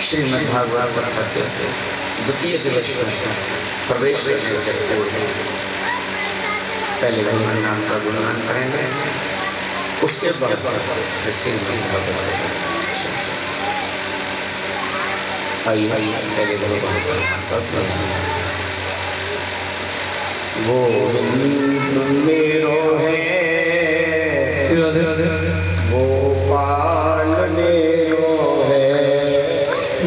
श्रीमद् भागवत कथा के द्वितीय दिवस में प्रवेश करने से पूर्व पहले भगवान नाम का गुणगान करेंगे, उसके बाद फिर श्रीमद् भागवत आइए पहले भगवान का गुणगान। गोविंद मेरो है गोपाल मेरो है,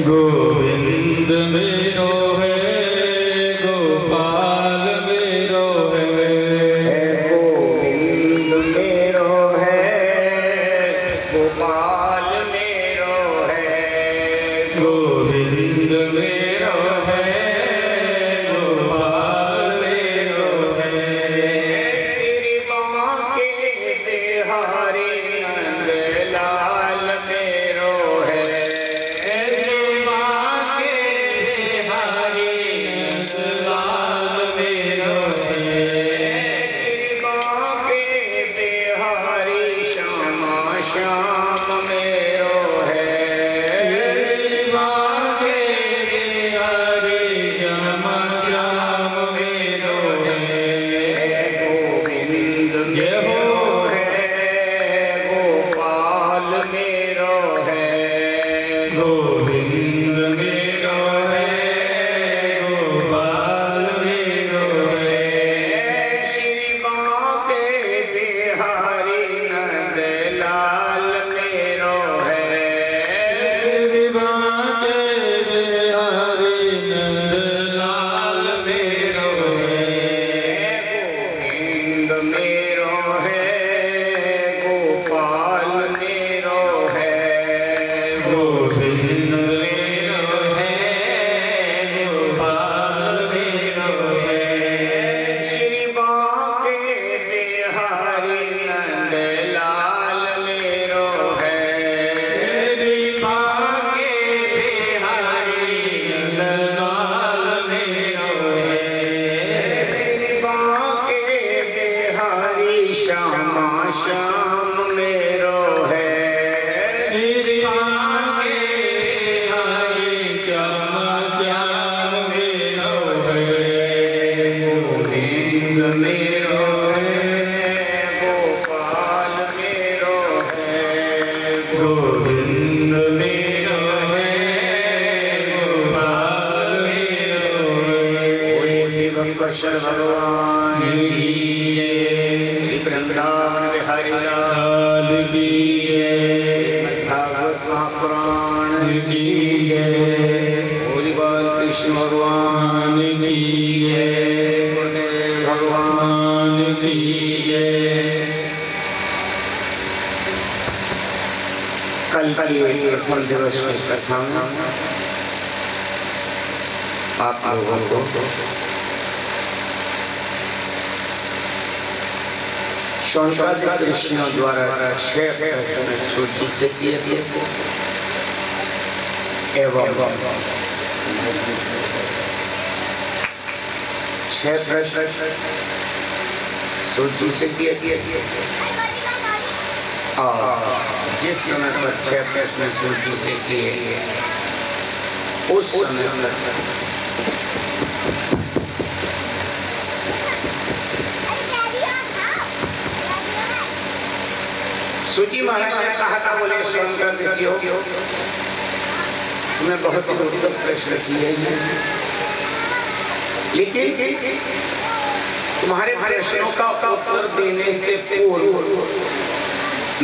गोविंद मेरो है गोपाल मेरो है, गोविंद मेरो है गोपाल मेरो है, गोविंद मेरो है गोपाल मेरो है, श्री बांके बिहारी नंद लाल मेरो है, श्री बांके बिहारी नंद लाल मेरो है, श्री बांके बिहारी श्यामा श्याम मेरो है, श्री बांके बिहारी श्यामा श्याम मेरो है, गोविंद जय हो गोपाल मेरो है, गोविंद मेरो है गोपाल मेरो है, श्री बांके बिहारी नंद लाल मेरो है, श्री बांके बिहारी नंद लाल मेरो है, गोविंद मेरो है गोपाल मेरो है, गोविंद मेरो है गोपाल मेरो है, श्री बांके बिहारी नंद लाल मेरो है, श्री बांके बिहारी नंद लाल मेरो है, श्री बांके बिहारी श्यामा श्याम मेरो है, श्री बांके बिहारी श्यामा श्याम मेरो है, गोविंद मेरो है गोपाल मेरो है, गोविंद मेरो है गोपाल मेरो है, बोलिए श्री वेंकटेश्वर भगवान की जय, श्री वृंदावन बिहारी लाल की जय, भागवत महापुराण की जय, बोली बाल कृष्ण भगवान की जय, गुरुदेव भगवान की जय, कल की प्रथम दिवस की कथा में आप लोगों को शौनकादि ऋषियों द्वारा 6 प्रश्न सूची से किए थे एवं 6 प्रश्न सूची से किए और जिस समय पर 6 प्रश्न सूची से किए उस समय पर सूची महाराज ने कहा था, बोले शंकर ऋषियों तुमने बहुत ही उत्तम प्रश्न किए हैं, लेकिन तुम्हारे प्रश्नों का उत्तर देने से पूर्व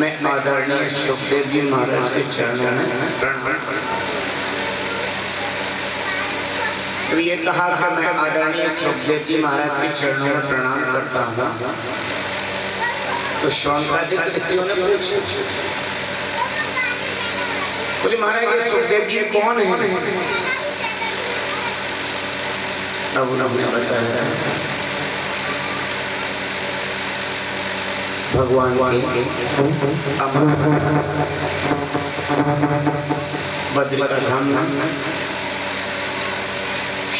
मैं आदरणीय सुखदेव जी महाराज के चरणों में प्रणाम करता हूं। तो ये कहा कि मैं आदरणीय सुखदेव जी महाराज के चरणों में प्रणाम करता हूँ, तो शौनकादिक ऋषियों ने पूछा, बोले महाराज ये सुखदेव जी कौन है? अब उन्होंने बताया भगवान के बद्री का धाम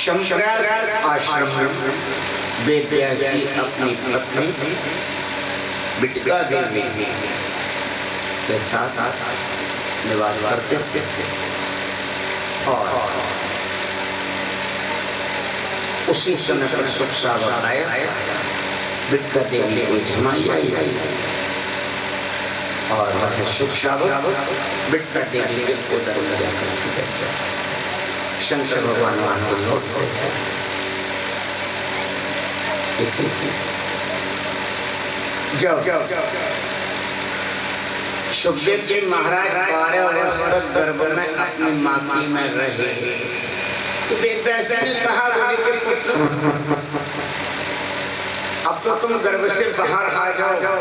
शंकराचार्य आश्रम में वेद व्यासी अपनी पत्नी बिटिका देवी के साथ निवास करते थे। और उसी समय पर सुख सागर आया, बिटका देवी को जमाई आई और वह सुख सागर बिटका देवी के उदर में जाकर बैठ गया। शंकर भगवान वहां से लौट गए। जब सुखदेव जी महाराज 12 वर्ष तक गर्भ में अपनी माती में रहे, तो वेदव्यास ने कहा, अब तो तुम गर्भ से बाहर आ जाओ।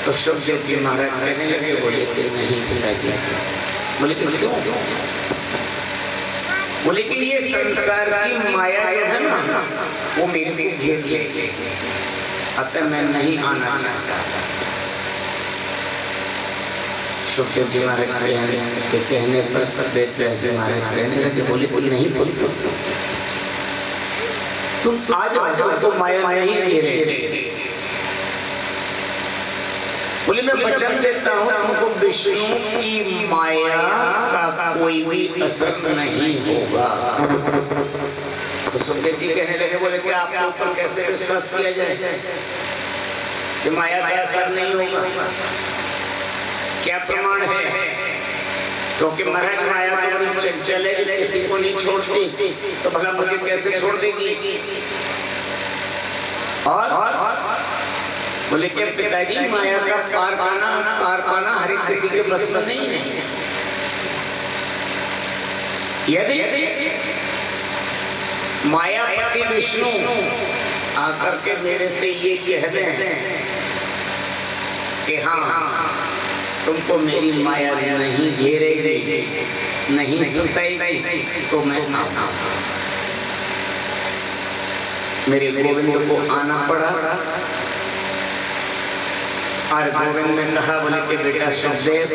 तो सुखदेव जी महाराज कहने लगे, बोले कि नहीं पिताजी। बोले कि क्यों? बोले कि ये संसार की माया जो है ना, वो मेरे को घेर लेगी, अतः मैं नहीं आना चाहता। सुखदेव जी महाराज के कहने पर वेदव्यास महाराज कहने लगे, बोले कि नहीं बोले, तुम आज तो माया नहीं घेरे। बोले मैं वचन देता हूँ तुमको विष्णु की माया का कोई भी असर नहीं होगा। तो सुखदेव जी कहने लगे, बोले कि आपके ऊपर कैसे विश्वास किया जाए कि माया का असर नहीं होगा? क्या प्रमाण है? क्योंकि महाराज माया तो बड़ी चंचल है, किसी को नहीं छोड़ती, तो भला मुझे कैसे छोड़ देगी? और बोले कि पिताजी माया का पार पाना हर एक किसी के बस में नहीं है। यदि मायापति विष्णु आकर के मेरे से ये कह दें कि हाँ तुमको मेरी माया नहीं घेरेगी, नहीं सताएगी, तो मैं आऊंगा। मेरे गोविंद को आना पड़ा और गोविंद ने कहा, बोले कि बेटा सुखदेव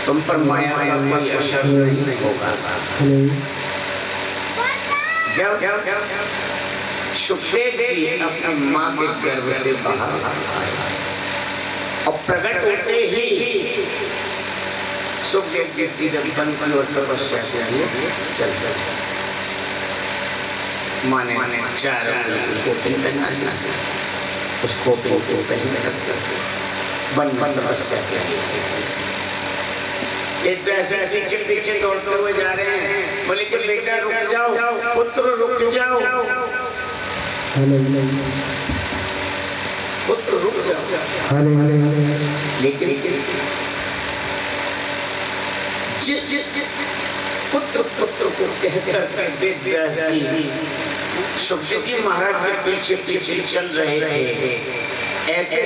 तुम पर माया का कोई असर नहीं होगा। जब सुखदेव जी अपनी माँ के गर्भ से बाहर आए और प्रकट होते ही सुखदेव जी सीधे बन और तपस्या के लिए चल गए। माने चारों को पहना दिया, उसको को पहने बन तपस्या के लिए चले। एक पैसे पीछे पीछे दौड़ते हुए जा रहे हैं। बोले कि बेटा रुक जाओ, पुत्र रुक जाओ, पुत्र रुक जाओ। लेकिन जिस पुत्र पुत्र को कहकर वेदव्यास जी सुखदेव जी महाराज के पीछे पीछे चल रहे थे, ऐसे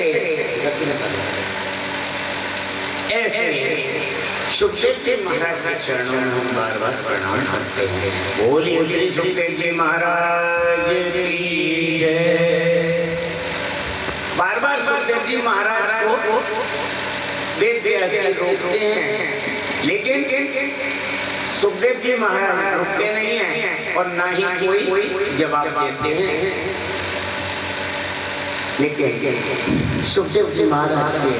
सुखदेव जी महाराज के चरणों में हम बार बार प्रणाम करते हैं। बोलिए श्री सुखदेव जी महाराज की जय। बार बार सुखदेव जी महाराज को वेदव्यास जी रोकते हैं, लेकिन सुखदेव जी महाराज रुकते नहीं हैं और ना ही कोई जवाब देते हैं। लेकिन सुखदेव जी महाराज के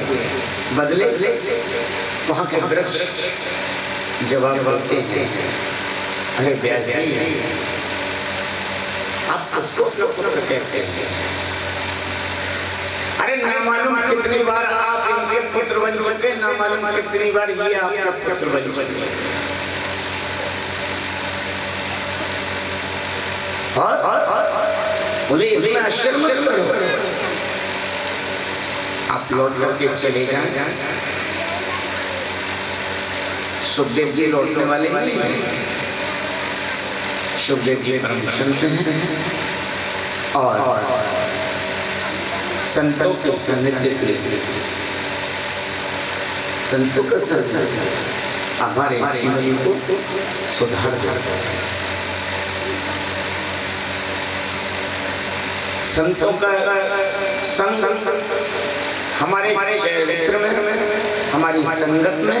बदले वहां के वृक्ष जवाब देते हैं, अरे व्यास जी आप उसको पुत्र कहते हैं। अरे न मालूम कितनी बार आप इनके पुत्र बन चुके, न मालूम कितनी बार ये आपका पुत्र बन चुके। और बोले इसमें आश्चर्य मत करो, आप लौट करके चले जाएं। सुखदेव जी लौटने वाले नहीं हैं। सुखदेव जी परम संत हैं और संतों के सानिध्य के लिए, संतों का सानिध्य हमारे जीवन को सुधार देता है। संतों का संग हमारे चरित्र में, हमारी संगत में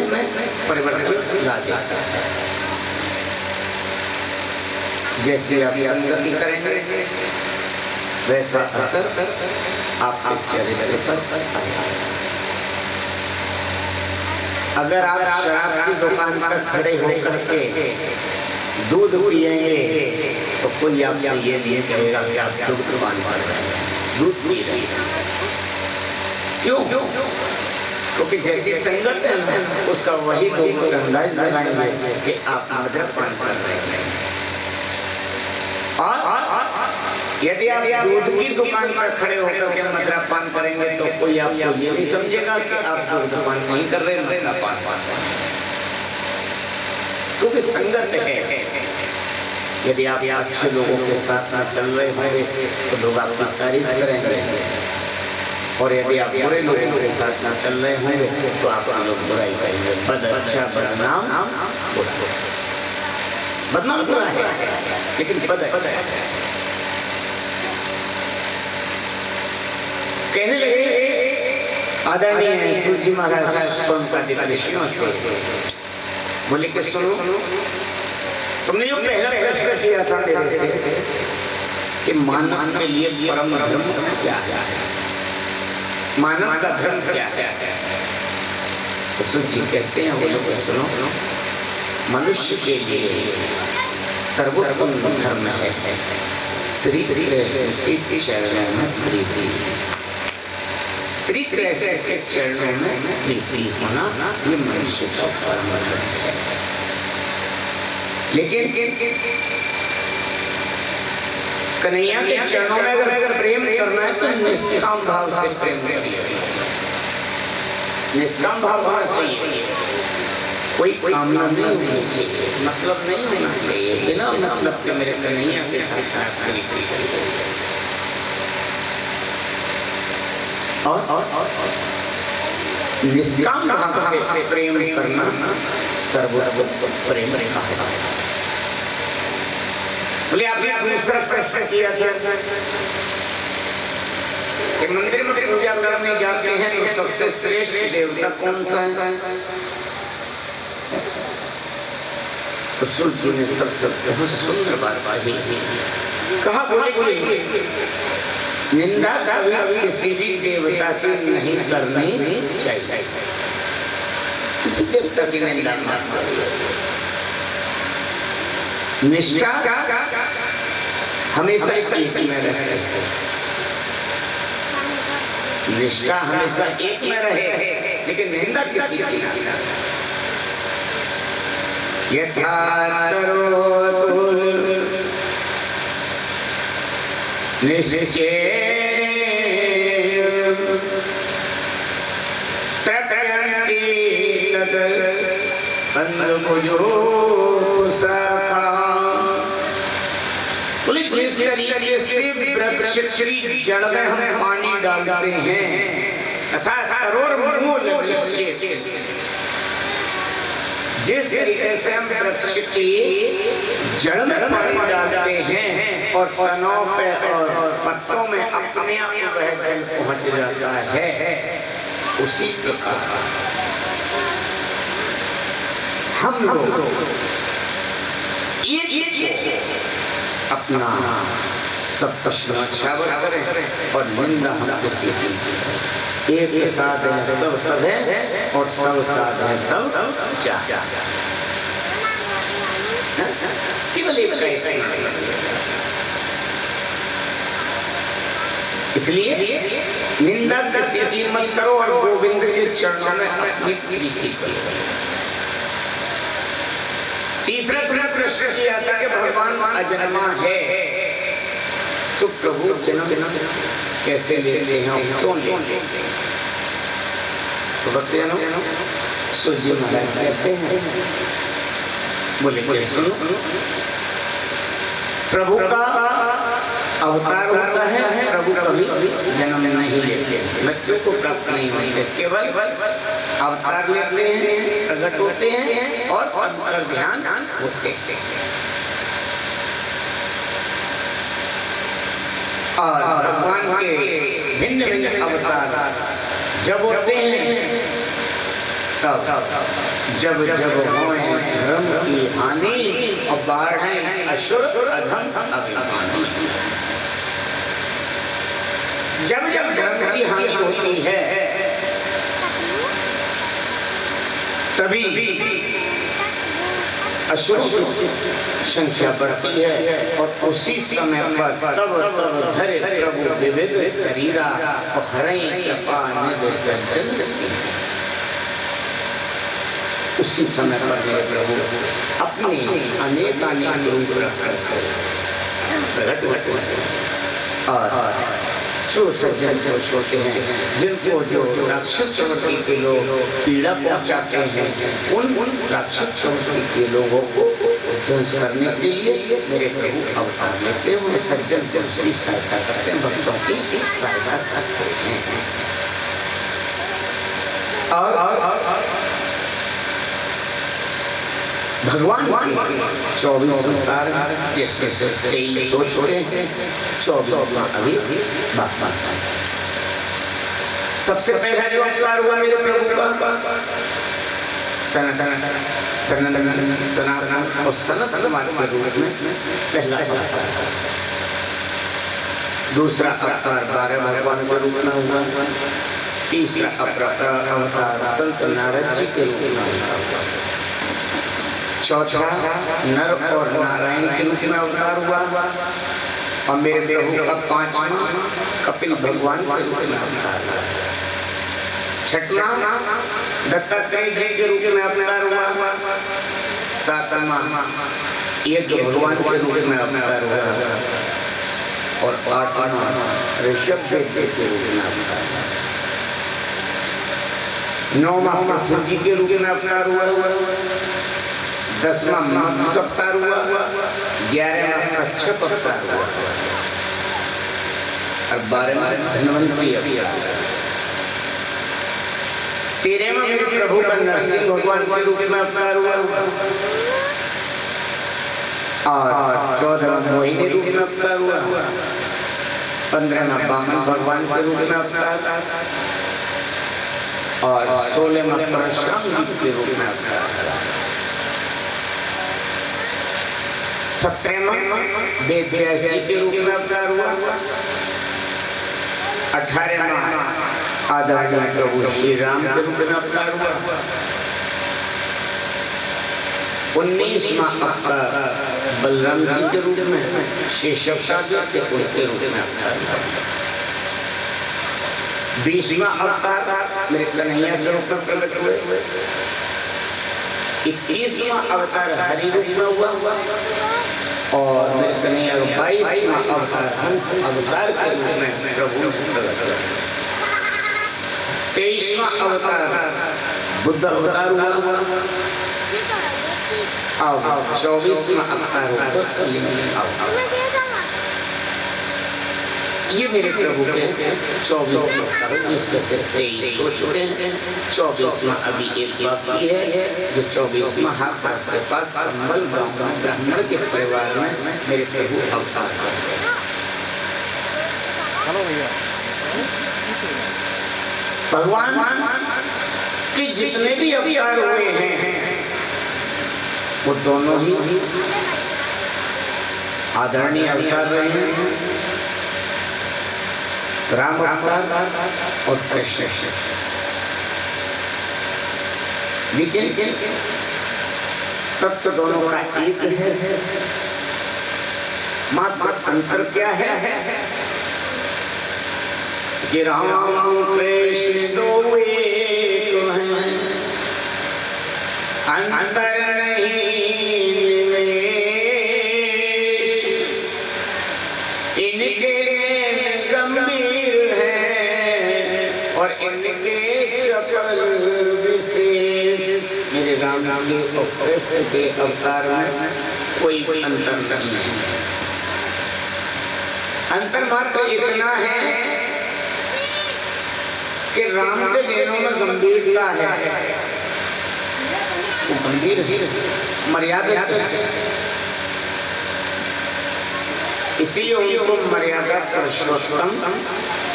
परिवर्तन ला देता है। जैसे आप संगति करेंगे वैसा असर आपके चरित्र पर आएगा। अगर आप शराब की दुकान पर खड़े होकर के दूध पिएंगे तो कोई आपसे ये नहीं कहेगा कि आप दूध दुकान पर दूध पी रहे हैं। क्यों? क्योंकि जैसी संगत है उसका वही लोग अंदाज लगाएंगे कि आप मद्यपान कर रहे हैं। और यदि आप दूध की दुकान पर खड़े होकर के मद्यपान करेंगे तो कोई आपको ये नहीं समझेगा कि आप मद्यपान नहीं कर रहे, मद्यपान क्योंकि संगत है। यदि आप अच्छे लोगों के साथ में चल रहे होंगे तो लोग आपकी तारीफ करेंगे, और यदि आप बुरे लोगों के साथ में चल रहे होंगे तो आपका लोग बुराई करेंगे। बद अच्छा बदनाम बुरा। बदनाम बुरा है लेकिन पद अच्छा है। कहने लगे आदरणीय सूजी महाराज सोनकादि ऋषियों से, बोले कि सुनो, तुमने जो पहला प्रश्न किया था मेरे से कि मानव के लिए परम धर्म क्या है, मानव का धर्म क्या है, तो सूजी कहते हैं बोले कि सुनो, मनुष्य के लिए सर्वोत्तम धर्म है श्री कृष्ण के चरणों में प्रीति। श्री कृष्ण के चरणों में प्रीति होना ये मनुष्य का परम धर्म है। लेकिन कन्हैया के चरणों में अगर प्रेम करना है तो निष्काम भाव से प्रेम करिए। निष्काम भाव होना चाहिए, कोई कामना नहीं होनी चाहिए, मतलब नहीं होना चाहिए, बिना मतलब के मेरे कन्हैया के साथ और निष्काम भाव से प्रेम करना सर्वोत्तम प्रेम कहा जाता है। बोले आपने दूसरा प्रश्न किया था कि मंदिर में पूजा करने जाते हैं तो सबसे श्रेष्ठ देवता कौन सा है? तो सूर्य ने सबसे बहुत सुंदर बात कहा। बोले कि निंदा कभी किसी भी देवता की नहीं करनी चाहिए। किसी देवता की निंदा मत करिए। निष्ठा हमेशा एक में रहे, निष्ठा हमेशा एक में रहे, लेकिन निंदा किसी की नहीं। यथा करोतु निश्चयेन तत्रयन्ति तद् बन्धुभुजो सखा। बोले जिस तरीके से वृक्ष की जड़ में हम पानी डालते हैं तथा करोड़ मूल निश्चय, जिस तरीके से हम वृक्ष की जड़ में पानी डालते हैं और तनों पे और पत्तों में अपने आप वह जल पहुंच जाता है, उसी प्रकार हम लोग अपना सब अच्छा करें और निंदा हम किसी की। एक साथ है सब सब है और सब साथ है सब क्या केवल एक कैसे। इसलिए निंदा किसी की मत करो और गोविंद के चरणों में अपनी प्रीति करो। तीसरा प्रश्न किया था कि भगवान अजन्मा है तो प्रभु जन्म कैसे लेते हैं, क्यों लेते हैं? तो भक्ति सूर्य महाराज कहते हैं, बोले सुनो, प्रभु का अवतार होता है, प्रभु कभी जन्म नहीं लेते, मृत्यु को प्राप्त नहीं होते, केवल अवतार लेते हैं, प्रकट होते हैं और ध्यान होते हैं। और भगवान के भिन्न भिन्न अवतार जब होते हैं तब जब जब होए धर्म की हानि और बाढ़ें असुर अधम अभिमानी। जब जब धर्म की हानि होती है तभी असुरों की संख्या बढ़ती है और उसी समय पर तब तब धरे प्रभु विविध शरीरा और हरे कृपा निधि सज्जन करती है। उसी समय पर मेरे प्रभु अपने अनेक रूप प्रकट होते हैं और जो सज्जन जो होते हैं, जिनको जो राक्षस प्रवृत्ति के लोग पीड़ा पहुंचाते हैं, उन राक्षस प्रवृत्ति के लोगों को ध्वंस करने के लिए मेरे प्रभु अवतार लेते हैं। उन्हें सज्जन को उसकी सहायता करते हैं, भक्तों की सहायता करते हैं। और भगवान 24 अवतार जिसमें से 23 हो चुके हैं, 24वां अभी बाकी। सबसे पहला जो अवतार हुआ मेरे प्रभु का सनातन और सनातन के रूप में पहला अवतार। दूसरा अवतार 12 भगवान के रूप में हुआ। तीसरा अवतार संत नारद जी के रूप में हुआ। चौथा नर और नारायण के रूप में अवतार हुआ और मेरे प्रभु का 5वां कपिल भगवान के रूप में अवतार हुआ। छठवां दत्तात्रेय जी के रूप में अवतार हुआ। 7वां ये जो भगवान के रूप में अवतार हुआ और 8वां ऋषभ देव के रूप में अवतार हुआ। 9वां पृथ्वी जी के रूप में अवतार हुआ। 10वां मत्स्य अवतार हुआ। 11वां कच्छप अवतार हुआ और 12वां धन्वंतरी अवतार हुआ। 13वां मेरे प्रभु का नरसिंह भगवान के रूप में अवतार हुआ और 14वां मोहिनी रूप में अवतार हुआ। 15वां वामन भगवान के रूप में अवतार और 16वां परशुराम जी के रूप में अवतार हुआ। 17वां वेद व्यास जी के रूप में अवतार हुआ। 18वां आदरणीय प्रभु श्री राम के रूप में अवतार हुआ। 19वां अवतार बलराम जी के रूप में शेषवतार के रूप में अवतार हुआ। 20वां अवतार मेरे कन्हैया के रूप में प्रकट हुए। 21वां अवतार हरि रूप में हुआ और मेरे कन्हैया 22वां अवतार हंस अवतार के रूप में प्रभु प्रकट हुआ। 23वां अवतार बुद्ध अवतार हुआ और 24वां अवतार हुआ कलिंग अवतार। ये मेरे प्रभु के 24 अवतार, जिसमें से 23 हो चुके हैं। 24वां अभी एक बाकी है, जो 24वां हाथरस के पास संबल गांव ब्राह्मण के परिवार में मेरे प्रभु अवतार करते हैं। भगवान के जितने भी अवतार हुए हैं वो दोनों ही आदरणीय अवतार रहे हैं। राम अवतार और कृष्ण। लेकिन तत्व दोनों का एक है, मात्र अंतर क्या है कि राम कृष्ण दो एक हैं, अंतर नहीं निमेश। इनके गंभीर है और इनके चपल विशेष। मेरे राम के और कृष्ण के अवतार में कोई अंतर नहीं है। अंतर मात्र इतना है कि राम के नैनों में गंभीरता है, वो गंभीर है, मर्यादा है, इसीलिए उनको मर्यादा पुरुषोत्तम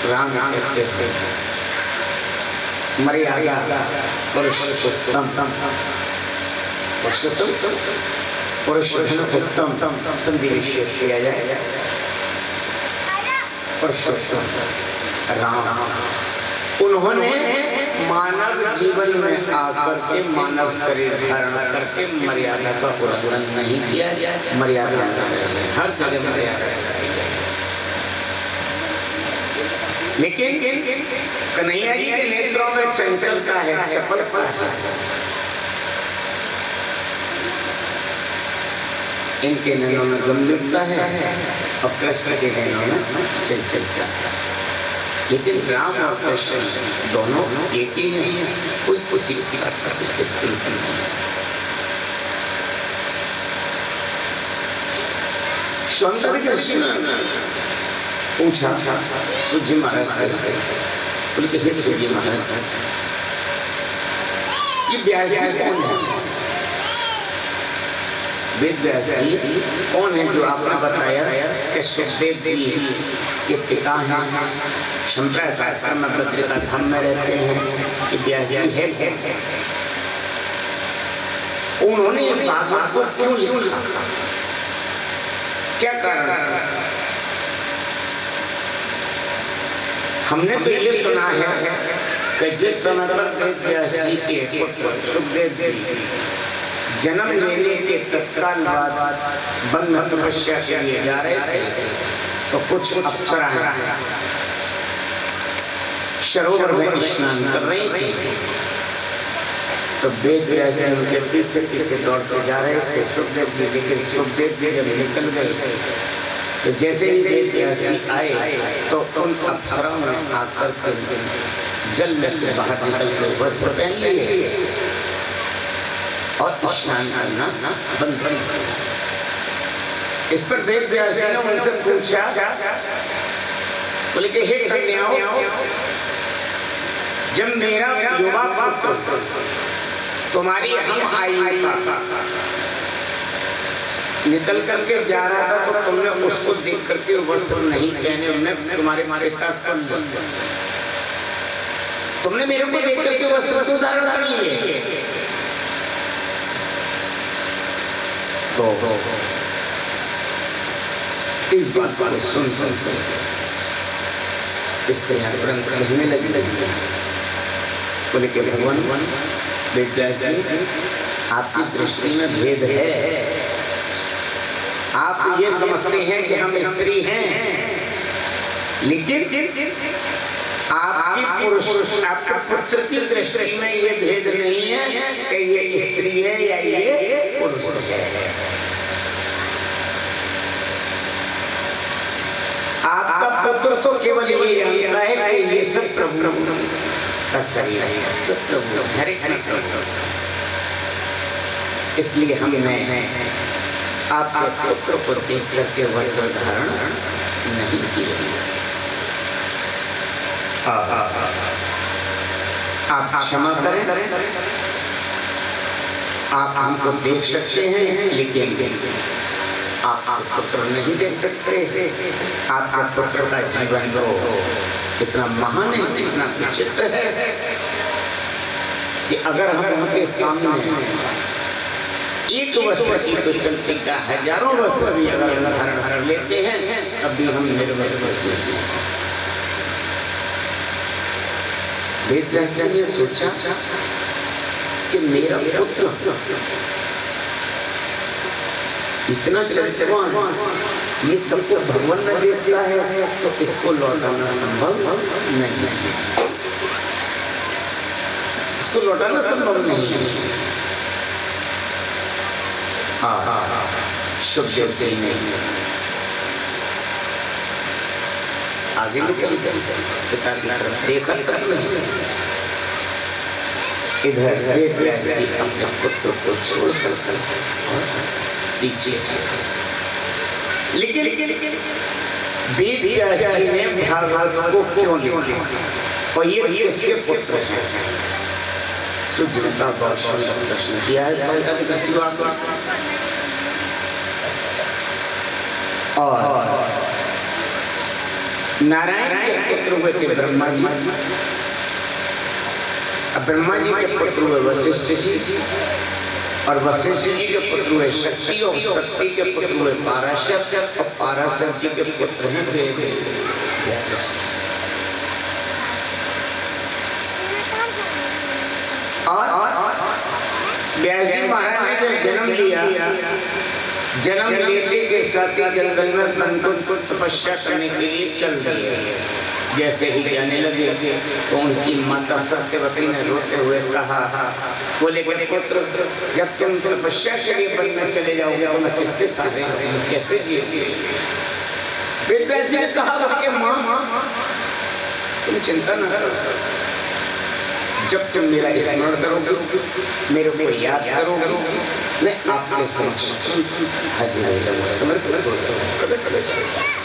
राम कहते थे। मर्यादा पुरुषोत्तम, पुरुषोत्तम संधि विशेष किया जाए। पुरुषोत्तम राम, उन्होंने मानव जीवन में आकर के मानव शरीर धारण करके मर्यादा का उल्लंघन नहीं किया जाए, मर्यादा हर जगह मर्यादा। लेकिन कन्हैया जी के नेत्रों में चंचलता है, चपलता है। इनके नैनों में गंभीरता है और कृष्ण के नैनों में चंचलता है। लेकिन राम और कृष्ण दोनों एक ही नहीं है, कोई किसी का सबसे श्रीमती नहीं है। सौंदर्य ऋषि ने पूछा सूजी महाराज से, बोले हे सूजी महाराज, ये व्यास जी कौन है? वेद व्यास जी कौन है जो आपने बताया कि सुखदेव जी के पिता हैं, संप्रदाय शास्त्र में बद्रिका धाम में रहते हैं, ये व्यास जी है। उन्होंने इस भागवत को क्यों लिखा, क्या कारण? हमने तो ये सुना है कि जिस समय पर वेद व्यास जी के पुत्र सुखदेव जी जन्म लेने के तत्काल बाद वन में तपस्या के लिए जा रहे थे, तो कुछ अप्सराएं सरोवर में स्नान कर रही थी। तो वेद व्यास जी उनके पीछे पीछे दौड़ते जा रहे थे सुखदेव जी, लेकिन सुखदेव जी जब निकल गए तो जैसे ही वेद व्यास जी आए तो उन अप्सराओं ने आकर के जल में से बाहर निकल कर वस्त्र पहन लिए और स्नान करना बंद कर दिया। इस पर वेद व्यास जी ने उनसे पूछा, बोले कि हे कन्याओं, जब मेरा युवा पुत्र तुम्हारी हम आयु का निकल करके जा रहा था तो तुमने उसको देख करके वस्त्र नहीं पहने, उन्हें तुम्हारे पिता कर लिया, तुमने मेरे को देख करके वस्त्र क्यों धारण कर लिए? तो इस बात को सुनकर स्त्री तुरंत कहने लगी, बोले कि भगवान वेद व्यास जी, आपकी दृष्टि में भेद है। आप ये समझते हैं कि हम स्त्री हैं, लेकिन आपकी पुरुष, आपके पुत्र की दृष्टि में ये भेद नहीं है कि ये स्त्री है या ये पुरुष है। आपका पुत्र तो केवल ये जानता है कि ये सब प्रभु का शरीर है, सब प्रभु हरे हरे प्रभु। इसलिए हमने आपके पुत्र को देख करके वस्त्र धारण नहीं किए। आप क्षमा करें, आप हमको देख सकते हैं लेकिन आप पुत्र नहीं देख सकते। आपके पुत्र का जीवन तो इतना महान है, इतना विचित्र है कि अगर हम उनके सामने एक वस्त्र की तो चलती का हजारों वस्त्र भी अगर हम धारण कर लेते हैं अभी हम निर्वस्त्र हैं। वेद व्यास जी ने सोचा कि मेरा पुत्र इतना चरित्रवान, ये सबको भगवान में देखता है तो इसको लौटाना संभव नहीं है, इसको लौटाना संभव नहीं है। सुखदेव जी ने आगे निकल गए, पिता की तरफ देखा तक नहीं। इधर वेद व्यास जी अपने पुत्र को छोड़कर पीछे, लेकिन वेद व्यास जी ने भागवत को क्यों लिखा और ये किसके पुत्र हैं? सूर्य का बहुत सुंदर प्रश्न किया है और नारायण के पुत्र हुए थे ब्रह्मा जी, ब्रह्मा जी के पुत्र हुए वशिष्ठ जी और वशिष्ठ जी के पुत्र हुए शक्ति और शक्ति के पुत्र हुए पाराशर और पाराशर जी के पुत्र हैं वेद व्यास। व्यासी महाराज ने जब जन्म लिया, जन्म लेते के साथ ही जंगल में मन को तपस्या करने के लिए चल दिए। जैसे ही जाने लगे तो उनकी माता सत्यवती ने रोते हुए कहा, बोले कि पुत्र, जब तुम तपस्या के लिए वन में चले जाओगे तो मैं किसके साथ कैसे जियोगे? व्यासी ने कहा कि माँ तुम चिंता न करो, जब तुम मेरा स्मरण करोगे, मेरे को याद करोगे, मैं आपके समक्ष हाजिर हो जाऊंगा, समर्पित हो जाऊंगा।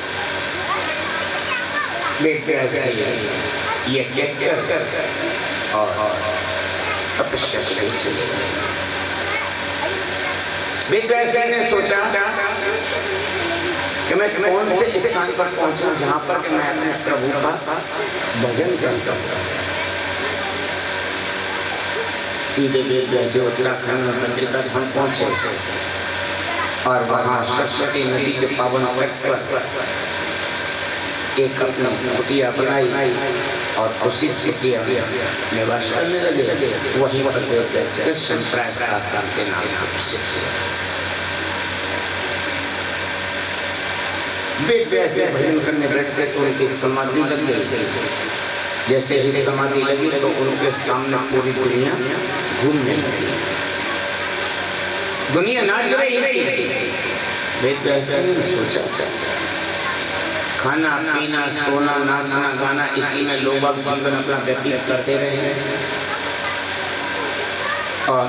ये कहकर और तपस्या के लिए चले। वेदव्यासी ने सोचा कि मैं कौन से स्थान पर पहुंचूं जहां पर मैं अपने प्रभु का भजन कर सकता। सीधे वेदव्यासी उत्तराखंड में बद्रिका धाम पहुंचे और वहां सरस्वती नदी के पावन तट पर एक अपनी कुटिया बनाई और उसी कुटिया में निवास करने लगे। वहीं पर वेदव्यासी संप्राय आश्रम के नाम से प्रसिद्ध। वेदव्यासी भजन करने बैठते तो उनकी समाधि लग गई। जैसे ही समाधि लगी तो उनके सामने पूरी दुनिया घूमने लगी, दुनिया नाच रही थी। वेदव्यासी ने सोचा खाना पीना सोना नाचना गाना इसी में लोग अब जीवन अपना व्यतीत करते रहे और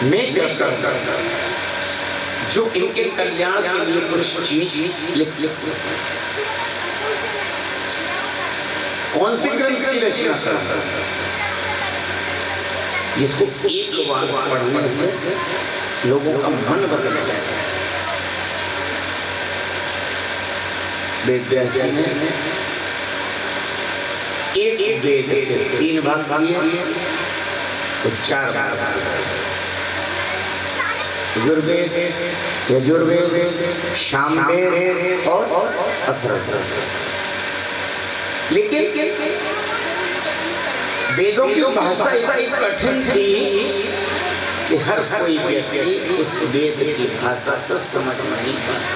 मैं जो इनके कल्याण के लिए कुछ चीज लिख सकते, कौन सी ग्रंथ की रचना करता जिसको एक बार पढ़ने से लोगों का मन बदल जाए। वेदव्यासी ने एक वेद के 3 भाग किए तो 4 भाग, ऋग्वेद, यजुर्वेद, सामवेद और अथर्ववेद। लेकिन वेदों की भाषा इतनी कठिन थी कि हर कोई व्यक्ति उस वेद की भाषा तो समझ नहीं पाता।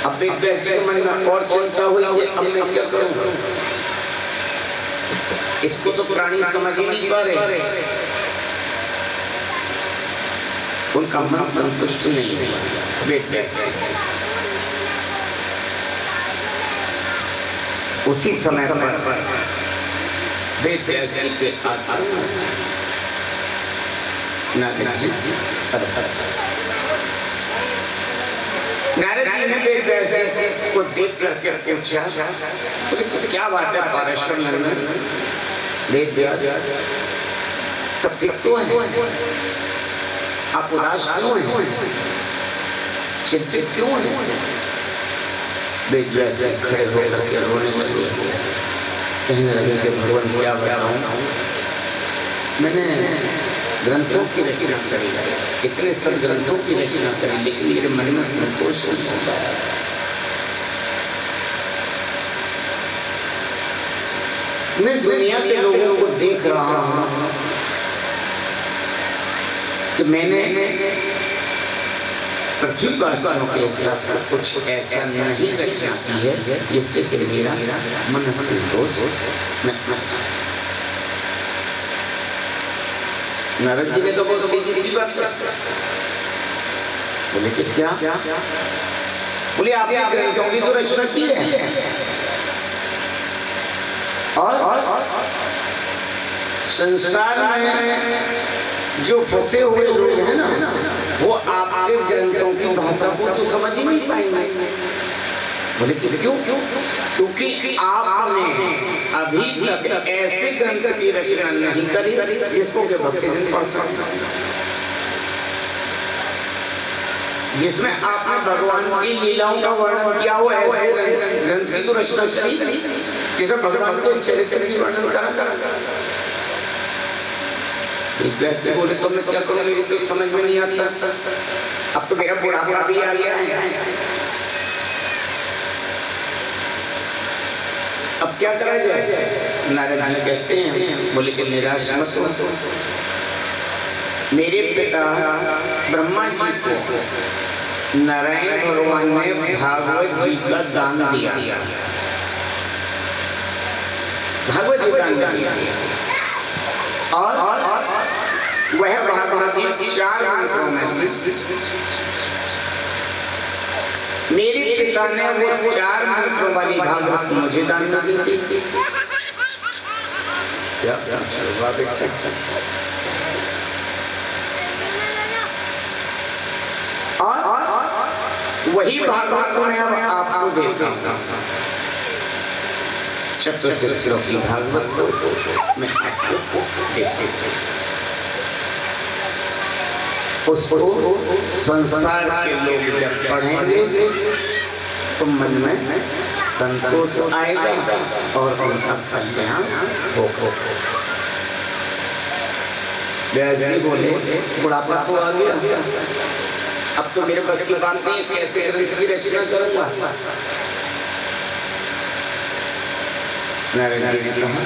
अब वेदव्यासी के मन में और चिंता हुई कि अब मैं क्या करूं, इसको तो प्राणी समझ ही नहीं पा रहे। उनका मन संतुष्ट नहीं हुआ। वेदव्यासी उसी समय पर वेदव्यासी के आश्रम नारद जी ने वेदव्यासी को देख करके पूछा, क्या बात है पारेश्वर नंदन, वेदव्यास सब ठीक तो है, आप उदास क्यों हैं, चिंतित क्यों हैं? वेदव्यासी खड़े होकर के रोने लगे, कहने लगे कि भगवान क्या बताऊं, मैंने ग्रंथों की रचना करी, इतने सब ग्रंथों की रचना करी, लेकिन मेरे मन में संतोष नहीं होता है। मैं दुनिया के लोगों को देख रहा हूं कि मैंने पृथ्वीवासियों के साथ कुछ ऐसा नहीं रचना की है जिससे कि मेरा मन संतोष न। नारद जी ने तो बहुत सीधी सी बात कर, बोले कि क्या? बोले आपने ग्रंथों की तो रचना की है और संसार में जो फंसे हुए लोग हैं ना, वो आपके ग्रंथों की भाषा को तो समझ ही नहीं पाएंगे। बोले कि क्यों? क्योंकि आपने अभी तक ऐसे ग्रंथ की रचना नहीं करी जिसको के भक्तजन पढ़ सकते, जिसमें आपने भगवान की लीलाओं का वर्णन किया हो, ऐसे ग्रंथ की तो रचना करी जिसे भगवान के चरित्र की वर्णन करा। वैसे बोले तो मैं क्या करूं, मेरी तो समझ में नहीं आता, अब तो मेरा बुढ़ापा भी आ गया है, अब क्या करा जाए? नारद जी कहते हैं, बोले बोले कि निराश मत हो, मेरे पिता ब्रह्मा जी को नारायण भगवान ने भागवत जी का दान दिया, भागवत जी दान दिया, और वह भागवत जी 4 मंत्रों में मेरे पिता ने वो 4 मंत्रों वाली भागवत मुझे दान में दी थी। क्या और वही भागवत मैं अब आपको देता हूँ, चतुर्शिष्यों की भागवत को मैं आपको देता हूँ। उसको संसार के लोग जब पढ़ेंगे तो मन में संतोष आएगा और उनका कल्याण होगा। वैसे बोले बुढ़ापा तो आ गया, अब तो मेरे बस की बात नहीं, कैसे ग्रंथ की रचना करूंगा। नारायण जी ने कहा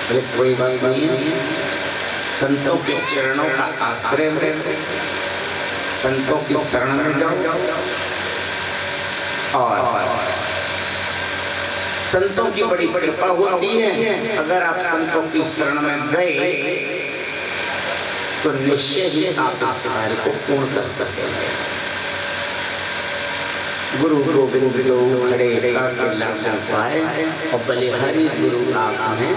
अरे कोई बात नहीं है, संतों के चरणों का आश्रय में, संतों की शरण में जाओ और संतों की बड़ी कृपा होती है। अगर आप संतों की शरण में गए तो निश्चय ही आप इस कार्य को पूर्ण कर सकते हैं। गुरु गोविंद लोग खड़े करके लागू पाए और बलिहारी गुरु आपने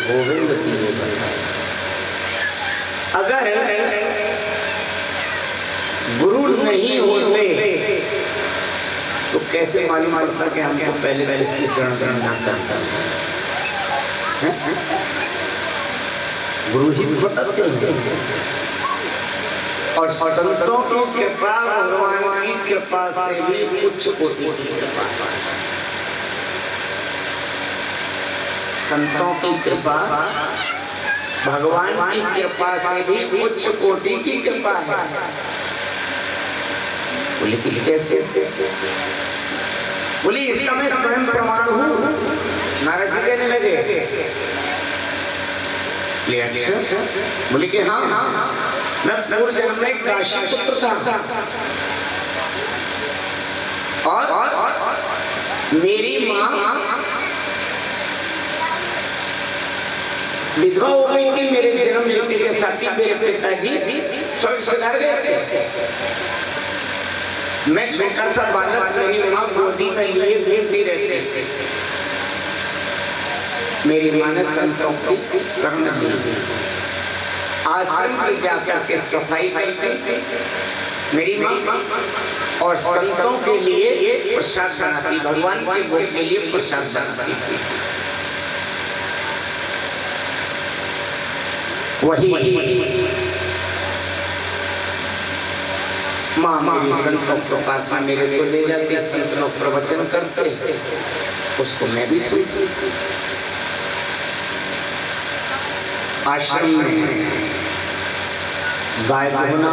गोविंद दिए बनाए। अगर गुरु नहीं होते तो कैसे मालूम पड़ता कि हमको पहले इसके चरण करना करता है? गुरु ही बताते हैं। और संतों की कृपा भगवान की कृपा से भी उच्च कोटि की कृपा है। संतों की कृपा भगवान की कृपा से भी उच्च कोटि की कृपा है। बोले कि कैसे? बोली इसका मैं स्वयं प्रमाण हूँ। नारद जी कहने लगे अच्छा? बोले कि हाँ मैं पूर्व जन्म में काशी पुत्र था और मेरी माँ विधवा हो गई थी। मेरे जन्म लेते के साथ ही मेरे पिताजी स्वर्ग सिधार गए थे। मैं छोटा सा बालक, मेरी माँ गोदी में लिए घूमती रहते थे। मेरी माँ ने संतों की शरण ली, आश्रम में जाकर के सफाई करती मेरी माँ और संतों के लिए प्रसाद बनाती, भगवान के भोग के लिए प्रसाद बनाती थी। वही माँ मेरी संतों के पास में मेरे को ले जाती, संत लोग प्रवचन करते, उसको मैं भी सुनती। आश्रम में गाय धोना,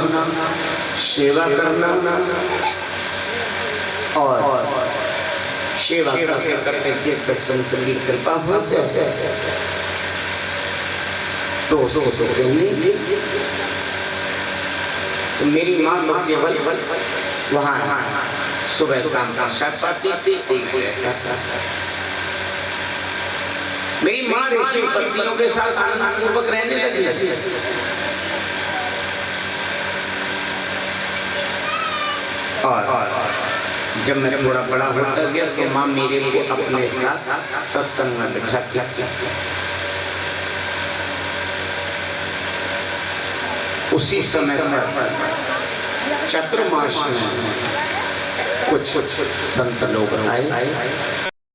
सेवा करना और सेवा करते करते जिस पर संत की कृपा हो जाए तो उसको तो कहने। तो मेरी माँ तो केवल वहाँ सुबह शाम प्रसाद पाती थी। मेरी माँ ऋषि पत्नियों के साथ आनंदपूर्वक रहने लगी। और जब मैं थोड़ा बड़ा होता गया तो माँ मेरे को अपने साथ सत्संग में बिठाती। उसी समय पर चतुर्मास में कुछ संत लोग आए